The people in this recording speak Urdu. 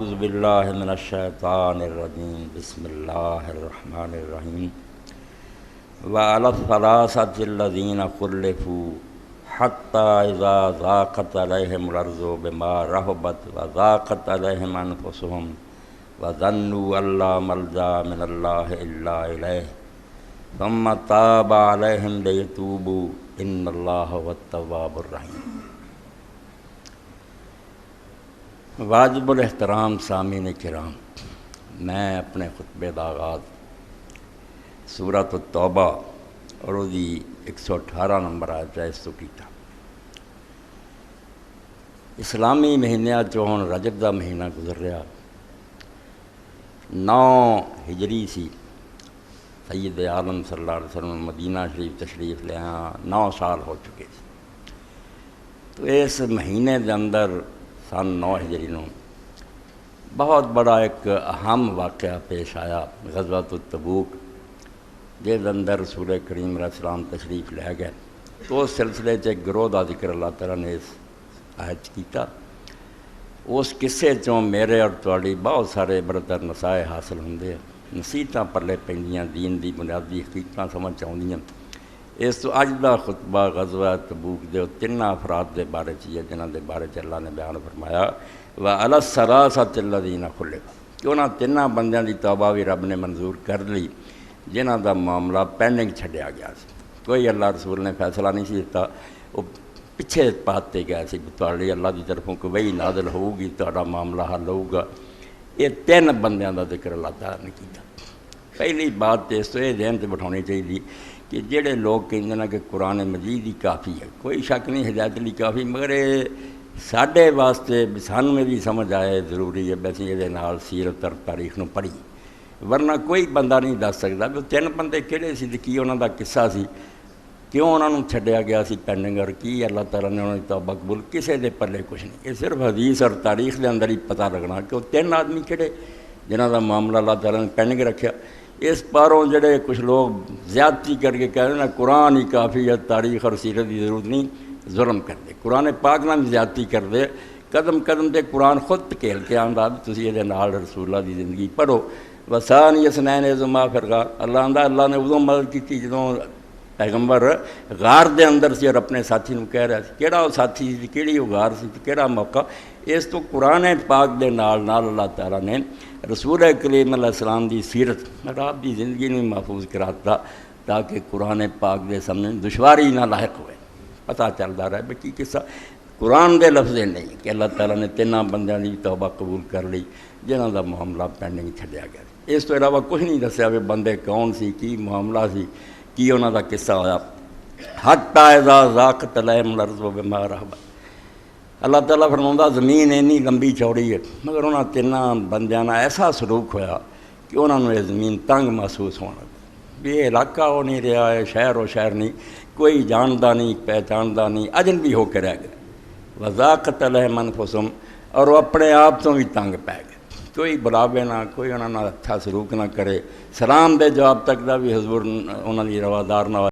اعوذ باللہ من الشیطان الرجیم بسم اللہ الرحمن الرحیم وعلی الثلاثة الذین خلفوا حتی اذا ضاقت علیہم الارض بما رحبت وضاقت علیہم انفسہم وظنوا ان لا ملجا من اللہ الا الیہ ثم تاب علیہم لیتوبوا ان اللہ هو التواب الرحیم۔ واجب الاحترام سامعین کرام، میں اپنے خطبے کا آغاز سورۃ التوبہ اور وہ 118 نمبر آیت ہے اس تو کیتا۔ اسلامی مہینہ چون رجب کا مہینہ گزر رہا، 9 ہجری سی، سید عالم صلی اللہ علیہ وسلم مدینہ شریف تشریف لے آیا، 9 سال ہو چکے تھے۔ تو اس مہینے کے اندر سن 9 ہجری نو بہت بڑا ایک اہم واقعہ پیش آیا، غزوۃ تبوک، جس اندر رسول کریم علیہ السلام تشریف لے گئے۔ تو اس سلسلے ایک گروہ کا ذکر اللہ تعالیٰ نے اس آیت کیتا۔ اس قصے چوں میرے اور تواڈی بہت سارے عبرت اور نصائح حاصل ہوندے، نصیحتاں پلے پیندیاں، دین دی بنیادی حقیقتاں سمجھ آؤندیاں۔ اس تو اج دا خطبہ غزوہ تبوک دے 3 افراد دے بارے چیئے جنہاں دے بارے چ اللہ نے بیان فرمایا وَعَلَى الثَّلَاثَةِ الَّذِينَ خُلِّفُوا، کہ انہاں 3 بندیاں دی توبہ بھی رب نے منظور کر لی جنہاں دا معاملہ پینڈنگ چھڈیا گیا سی۔ کوئی اللہ رسول نے فیصلہ نہیں سی دیتا، وہ پیچھے پاتے گئے سی، تواڈی اللہ دی طرفوں کوئی وحی نازل ہوگی، تہاڈا معاملہ حل ہوگا۔ یہ 3 بندیاں دا ذکر اللہ تعالیٰ نے کیتا۔ پہلی بات تو اس تو یہ ذہن سے بٹھانی چاہیے کہ جڑے لوگ کہتے ہیں کہ قرآن مجید ہی کافی ہے، کوئی شک نہیں ہدایت لی کافی، مگر یہ ساڈے واسطے سانوں میں بھی سمجھ آئے ضروری ہے بس یہ سیرت اور تاریخ نو پڑھی، ورنہ کوئی بندہ نہیں دس سکتا کہ 3 بندے کہڑے سی، کی انہوں دا قصہ سی، کیوں انہوں نے چھڈیا گیا سی پینڈنگ، اور کی اللہ تعالیٰ نے انہوں نے توبہ قبول، کسے دے پلے کچھ نہیں۔ یہ صرف حدیث اور تاریخ دے اندر ہی پتہ لگنا کہ وہ 3 آدمی کہڑے جنہاں دا معاملہ اللہ تعالیٰ نے پینڈنگ رکھیا۔ اس پاروں جڑے کچھ لوگ زیادتی کر کے کہہ رہے ہیں قرآن ہی کافی ہے، تاریخ اور سیرت کی ضرورت نہیں، ظلم کر دے، قرآن پاک نہ بھی زیادتی کر دے، قدم قدم تے قرآن خود کھیل کے آندا بھی تسی یہ نال رسول اللہ دی زندگی پڑھو۔ وَثَانِيَ اثْنَيْنِ إِذْ هُمَا فِي الْغَارِ، اللہ نے ادوں مدد کی جدوں پیغمبر غار دے اندر سی اور اپنے ساتھی نو کہہ رہا سی، کیڑا وہ ساتھی سی، کیڑی وہ غار سی، کیڑا موقع۔ اس تو قرآن پاک دے نال اللہ تعالیٰ نے رسول کریم علیہ السلام دی سیرت اور آپ دی زندگی میں محفوظ کراتا تاکہ قرآن پاک دے سامنے دشواری نہ لاحق ہوئے، پتہ چلتا رہے بکی قصہ قرآن دے لفظ نہیں کہ اللہ تعالیٰ نے 3 بندیاں دی توبہ قبول کر لی جنہاں دا معاملہ پینڈنگ چھڈیا گیا۔ اس تو علاوہ کچھ نہیں دسیا کہ بندے کون سی، کی معاملہ سی، کی انہاں دا قصہ ہویا۔ حتی اذا ضاقت علیہم الارض بما رحبت، اللہ تعالیٰ فرماؤں زمین اینی لمبی چوڑی ہے، مگر انہاں 3 بندیاں نال ایسا سلوک ہویا کہ انہاں نوں یہ زمین تنگ محسوس ہونا، یہ علاقہ وہ نہیں رہا ہے، شہر و شہر نہیں، کوئی جاندا نہیں پہچاندا نہیں، اجنبی ہو کے رہ گئے۔ وضاقت علیہم انفسہم، اور وہ اپنے آپ تو بھی تنگ پہ گئے، کوئی بلاوے نہ، کوئی انہاں نال اچھا سلوک نہ کرے، سلام دے جواب تک دا بھی حضور انہاں دی روادار نہ